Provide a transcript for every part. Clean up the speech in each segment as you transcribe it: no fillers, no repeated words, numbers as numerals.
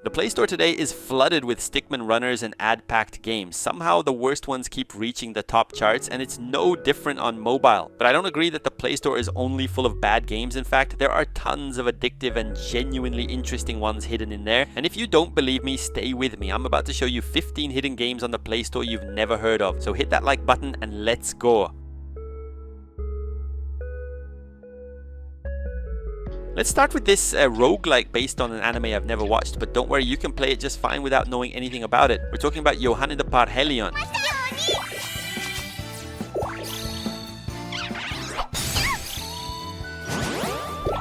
The Play Store today is flooded with stickman runners and ad-packed games. Somehow the worst ones keep reaching the top charts, and it's no different on mobile. But I don't agree that the Play Store is only full of bad games. In fact, there are tons of addictive and genuinely interesting ones hidden in there. And if you don't believe me, stay with me. I'm about to show you 15 hidden games on the Play Store you've never heard of. So hit that like button and let's go. Let's start with this roguelike based on an anime I've never watched, but don't worry, you can play it just fine without knowing anything about it. We're talking about YOHANE the PARHELION.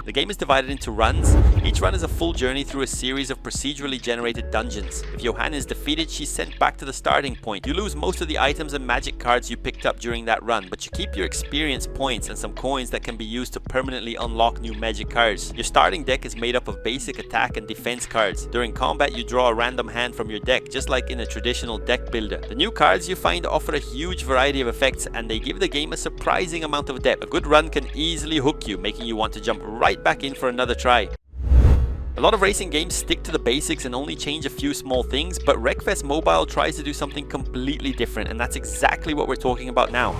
The game is divided into runs. Each run is a full journey through a series of procedurally generated dungeons. If YOHANE is defeated, she's sent back to the starting point. You lose most of the items and magic cards you picked up during that run, but you keep your experience points and some coins that can be used to permanently unlock new magic cards. Your starting deck is made up of basic attack and defense cards. During combat, you draw a random hand from your deck, just like in a traditional deck builder. The new cards you find offer a huge variety of effects, and they give the game a surprising amount of depth. A good run can easily hook you, making you want to jump right back in for another try. A lot of racing games stick to the basics and only change a few small things, but WRECKFEST Mobile tries to do something completely different, and that's exactly what we're talking about now.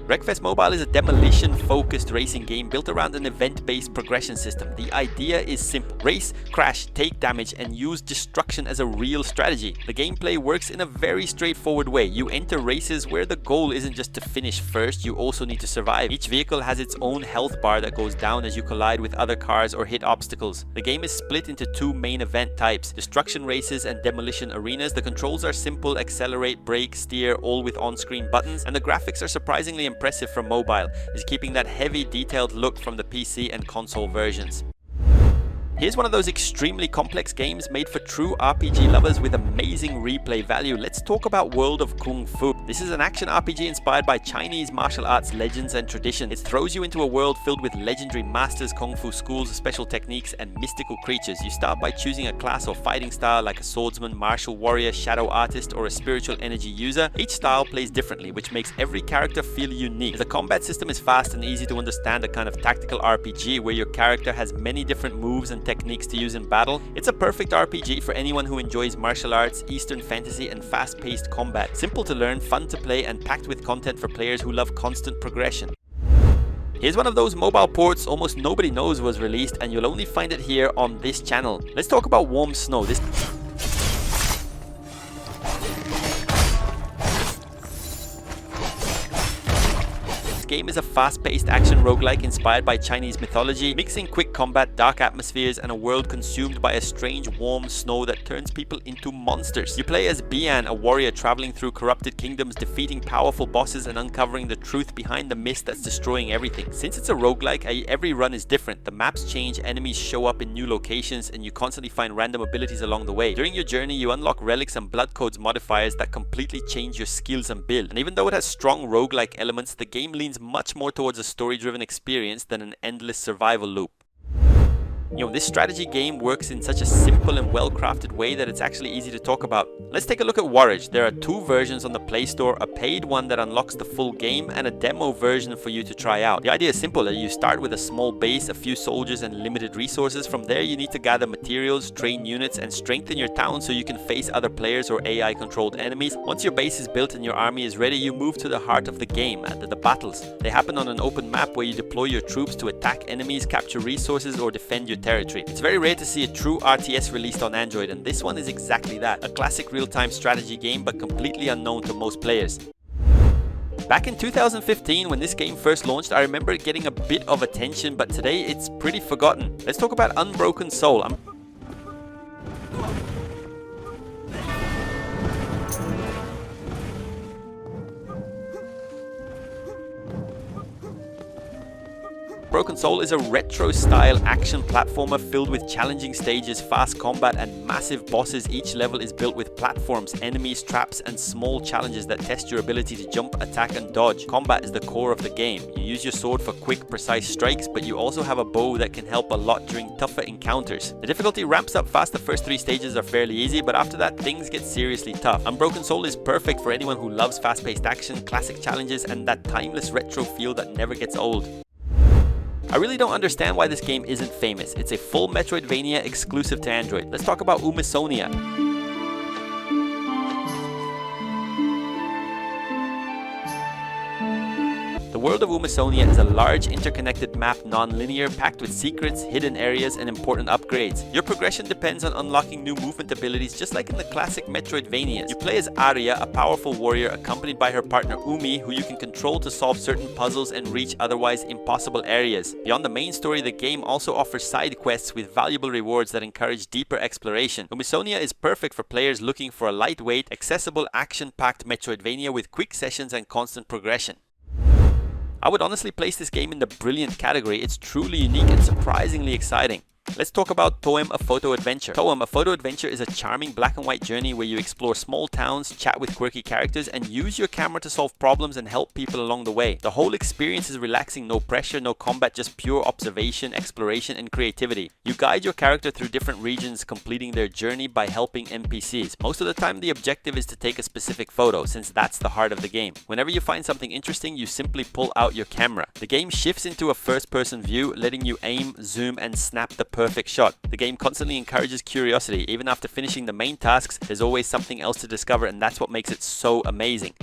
WRECKFEST Mobile is a demolition-focused racing game built around an event-based progression system. The idea is simple. Race, crash, take damage, and use destruction as a real strategy. The gameplay works in a very straightforward way. You enter races where the goal isn't just to finish first, you also need to survive. Each vehicle has its own health bar that goes down as you collide with other cars or hit obstacles. The game is split into two main event types, destruction races and demolition arenas. The controls are simple: accelerate, brake, steer, all with on-screen buttons, and the graphics are surprisingly impressive from mobile, is keeping that heavy detailed look from the PC and console versions. Here's one of those extremely complex games made for true RPG lovers with amazing replay value. Let's talk about World of Kung Fu. This is an action RPG inspired by Chinese martial arts legends and tradition. It throws you into a world filled with legendary masters, kung fu schools, special techniques, and mystical creatures. You start by choosing a class or fighting style like a swordsman, martial warrior, shadow artist, or a spiritual energy user. Each style plays differently, which makes every character feel unique. The combat system is fast and easy to understand, a kind of tactical RPG where your character has many different moves and techniques to use in battle. It's a perfect RPG for anyone who enjoys martial arts, Eastern fantasy, and fast-paced combat. Simple to learn, fun to play, and packed with content for players who love constant progression. Here's one of those mobile ports almost nobody knows was released, and you'll only find it here on this channel. Let's talk about Warm Snow. This game is a fast-paced action roguelike inspired by Chinese mythology, mixing quick combat, dark atmospheres, and a world consumed by a strange warm snow that turns people into monsters. You play as Bian, a warrior traveling through corrupted kingdoms, defeating powerful bosses and uncovering the truth behind the mist that's destroying everything. Since it's a roguelike, every run is different. The maps change, enemies show up in new locations, and you constantly find random abilities along the way. During your journey, you unlock relics and blood codes modifiers that completely change your skills and build. And even though it has strong roguelike elements, the game leans much more towards a story-driven experience than an endless survival loop. You know, this strategy game works in such a simple and well-crafted way that it's actually easy to talk about. Let's take a look at WARAGE. There are two versions on the Play Store, a paid one that unlocks the full game and a demo version for you to try out. The idea is simple. You start with a small base, a few soldiers, and limited resources. From there, you need to gather materials, train units, and strengthen your town so you can face other players or AI-controlled enemies. Once your base is built and your army is ready, you move to the heart of the game, the battles. They happen on an open map where you deploy your troops to attack enemies, capture resources, or defend your territory. It's very rare to see a true RTS released on Android, and this one is exactly that. A classic real-time strategy game, but completely unknown to most players. Back in 2015, when this game first launched, I remember it getting a bit of attention, but today it's pretty forgotten. Let's talk about Unbroken Soul. Unbroken Soul is a retro-style action platformer filled with challenging stages, fast combat, and massive bosses. Each level is built with platforms, enemies, traps, and small challenges that test your ability to jump, attack, and dodge. Combat is the core of the game. You use your sword for quick, precise strikes, but you also have a bow that can help a lot during tougher encounters. The difficulty ramps up fast. The first 3 stages are fairly easy, but after that, things get seriously tough. Unbroken Soul is perfect for anyone who loves fast-paced action, classic challenges, and that timeless retro feel that never gets old. I really don't understand why this game isn't famous. It's a full Metroidvania exclusive to Android. Let's talk about UMISONIA. The world of UMISONIA is a large, interconnected map, non-linear, packed with secrets, hidden areas, and important upgrades. Your progression depends on unlocking new movement abilities, just like in the classic Metroidvanias. You play as Arya, a powerful warrior accompanied by her partner Umi, who you can control to solve certain puzzles and reach otherwise impossible areas. Beyond the main story, the game also offers side quests with valuable rewards that encourage deeper exploration. UMISONIA is perfect for players looking for a lightweight, accessible, action-packed Metroidvania with quick sessions and constant progression. I would honestly place this game in the brilliant category. It's truly unique and surprisingly exciting. Let's talk about TOEM, a photo adventure. TOEM, a photo adventure, is a charming black and white journey where you explore small towns, chat with quirky characters, and use your camera to solve problems and help people along the way. The whole experience is relaxing, no pressure, no combat, just pure observation, exploration, and creativity. You guide your character through different regions, completing their journey by helping NPCs. Most of the time, the objective is to take a specific photo, since that's the heart of the game. Whenever you find something interesting, you simply pull out your camera. The game shifts into a first-person view, letting you aim, zoom, and snap the perfect shot. The game constantly encourages curiosity. Even after finishing the main tasks, there's always something else to discover, and that's what makes it so amazing.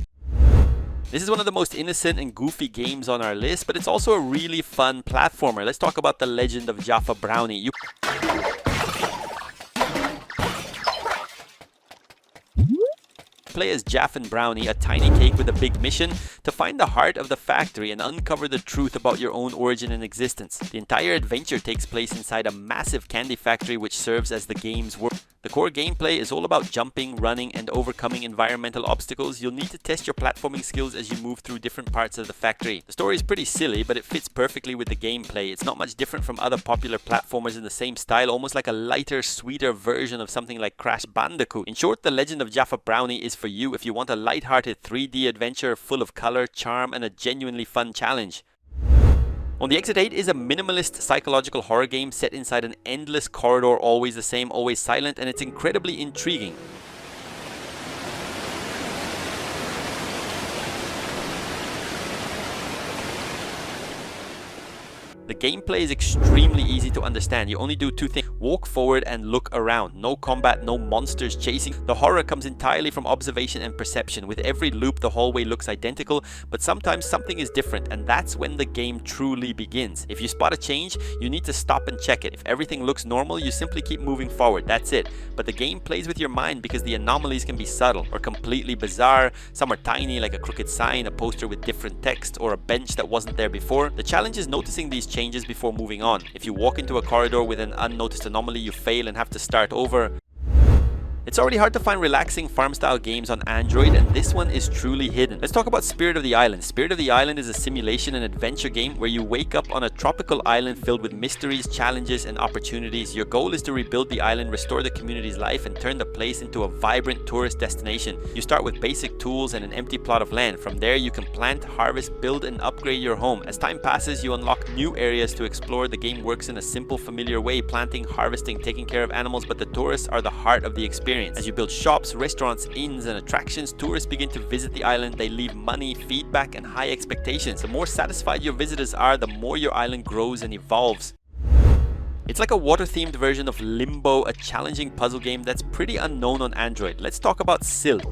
This is one of the most innocent and goofy games on our list, but it's also a really fun platformer. Let's talk about The Legend of JAFFA BROWNIE. Play as Jaff and Brownie, a tiny cake with a big mission to find the heart of the factory and uncover the truth about your own origin and existence. The entire adventure takes place inside a massive candy factory which serves as the game's world. The core gameplay is all about jumping, running, and overcoming environmental obstacles. You'll need to test your platforming skills as you move through different parts of the factory. The story is pretty silly, but it fits perfectly with the gameplay. It's not much different from other popular platformers in the same style, almost like a lighter, sweeter version of something like Crash Bandicoot. In short, The Legend of JAFFA BROWNIE is for you if you want a light-hearted 3D adventure full of color, charm, and a genuinely fun challenge. On the Exit 8 is a minimalist psychological horror game set inside an endless corridor, always the same, always silent, and it's incredibly intriguing. The gameplay is extremely easy to understand. You only do 2 things: walk forward and look around. No combat, no monsters chasing. The horror comes entirely from observation and perception. With every loop, the hallway looks identical, but sometimes something is different, and that's when the game truly begins. If you spot a change, you need to stop and check it. If everything looks normal, you simply keep moving forward. That's it. But the game plays with your mind because the anomalies can be subtle or completely bizarre. Some are tiny, like a crooked sign, a poster with different text, or a bench that wasn't there before. The challenge is noticing these changes before moving on. If you walk into a corridor with an unnoticed anomaly, you fail and have to start over. It's already hard to find relaxing farm-style games on Android, and this one is truly hidden. Let's talk about Spirit of the Island. Spirit of the Island is a simulation and adventure game where you wake up on a tropical island filled with mysteries, challenges, and opportunities. Your goal is to rebuild the island, restore the community's life, and turn the place into a vibrant tourist destination. You start with basic tools and an empty plot of land. From there, you can plant, harvest, build, and upgrade your home. As time passes, you unlock new areas to explore. The game works in a simple, familiar way: planting, harvesting, taking care of animals, but the tourists are the heart of the experience. As you build shops, restaurants, inns, and attractions, tourists begin to visit the island. They leave money, feedback, and high expectations. The more satisfied your visitors are, the more your island grows and evolves. It's like a water-themed version of Limbo, a challenging puzzle game that's pretty unknown on Android. Let's talk about SILT.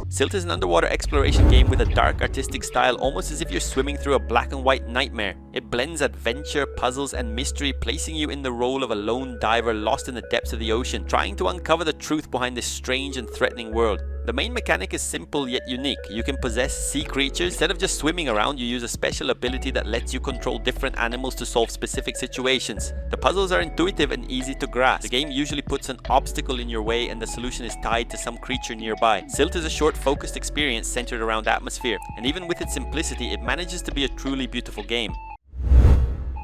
SILT is an underwater exploration game with a dark artistic style, almost as if you're swimming through a black and white nightmare. It blends adventure, puzzles, and mystery, placing you in the role of a lone diver lost in the depths of the ocean, trying to uncover the truth behind this strange and threatening world. The main mechanic is simple yet unique. You can possess sea creatures. Instead of just swimming around, you use a special ability that lets you control different animals to solve specific situations. The puzzles are intuitive and easy to grasp. The game usually puts an obstacle in your way and the solution is tied to some creature nearby. SILT is a short, focused experience centered around atmosphere, and even with its simplicity, it manages to be a truly beautiful game.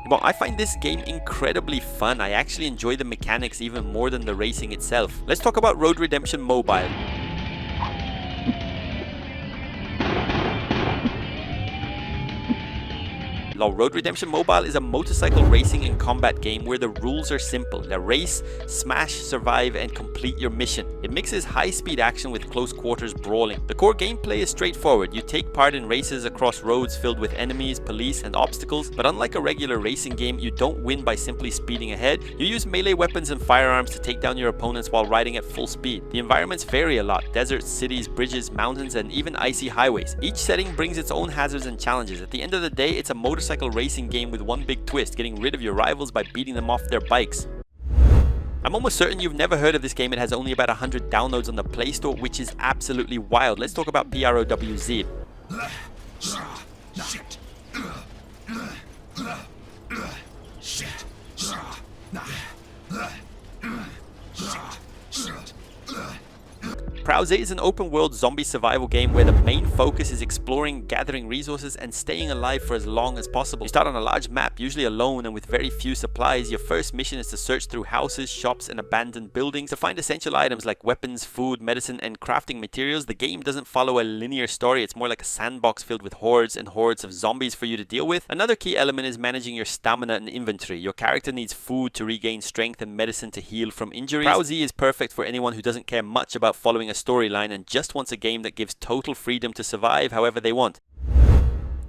Well, I find this game incredibly fun. I actually enjoy the mechanics even more than the racing itself. Let's talk about Road Redemption Mobile. Road Redemption Mobile is a motorcycle racing and combat game where the rules are simple. Race, smash, survive, and complete your mission. It mixes high-speed action with close quarters brawling. The core gameplay is straightforward. You take part in races across roads filled with enemies, police, and obstacles, but unlike a regular racing game, you don't win by simply speeding ahead. You use melee weapons and firearms to take down your opponents while riding at full speed. The environments vary a lot: deserts, cities, bridges, mountains, and even icy highways. Each setting brings its own hazards and challenges. At the end of the day, it's a motorcycle racing game with one big twist: getting rid of your rivals by beating them off their bikes. I'm almost certain you've never heard of this game. It has only about 100 downloads on the Playstore, which is absolutely wild. Let's talk about PROWZ. PROW is an open-world zombie survival game where the main focus is exploring, gathering resources, and staying alive for as long as possible. You start on a large map, usually alone and with very few supplies. Your first mission is to search through houses, shops, and abandoned buildings to find essential items like weapons, food, medicine, and crafting materials. The game doesn't follow a linear story. It's more like a sandbox filled with hordes and hordes of zombies for you to deal with. Another key element is managing your stamina and inventory. Your character needs food to regain strength and medicine to heal from injuries. PROW is perfect for anyone who doesn't care much about following a storyline and just wants a game that gives total freedom to survive however they want.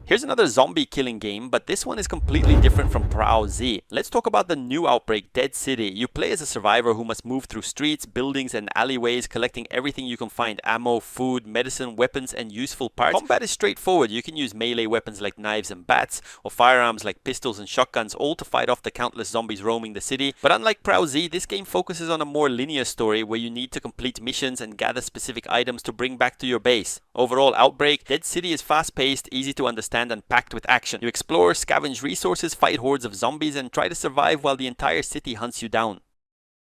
Here's another zombie killing game, but this one is completely different from PROW-Z. Let's talk about the new Outbreak, Dead City. You play as a survivor who must move through streets, buildings, and alleyways, collecting everything you can find: ammo, food, medicine, weapons, and useful parts. Combat is straightforward. You can use melee weapons like knives and bats, or firearms like pistols and shotguns, all to fight off the countless zombies roaming the city. But unlike PROW-Z, this game focuses on a more linear story where you need to complete missions and gather specific items to bring back to your base. Overall, Outbreak, Dead City is fast-paced, easy to understand, and packed with action. You explore, scavenge resources, fight hordes of zombies, and try to survive while the entire city hunts you down.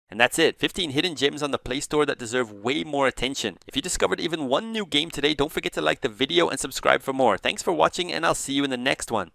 And that's it. 15 hidden gems on the Play Store that deserve way more attention. If you discovered even one new game today, don't forget to like the video and subscribe for more. Thanks for watching, and I'll see you in the next one.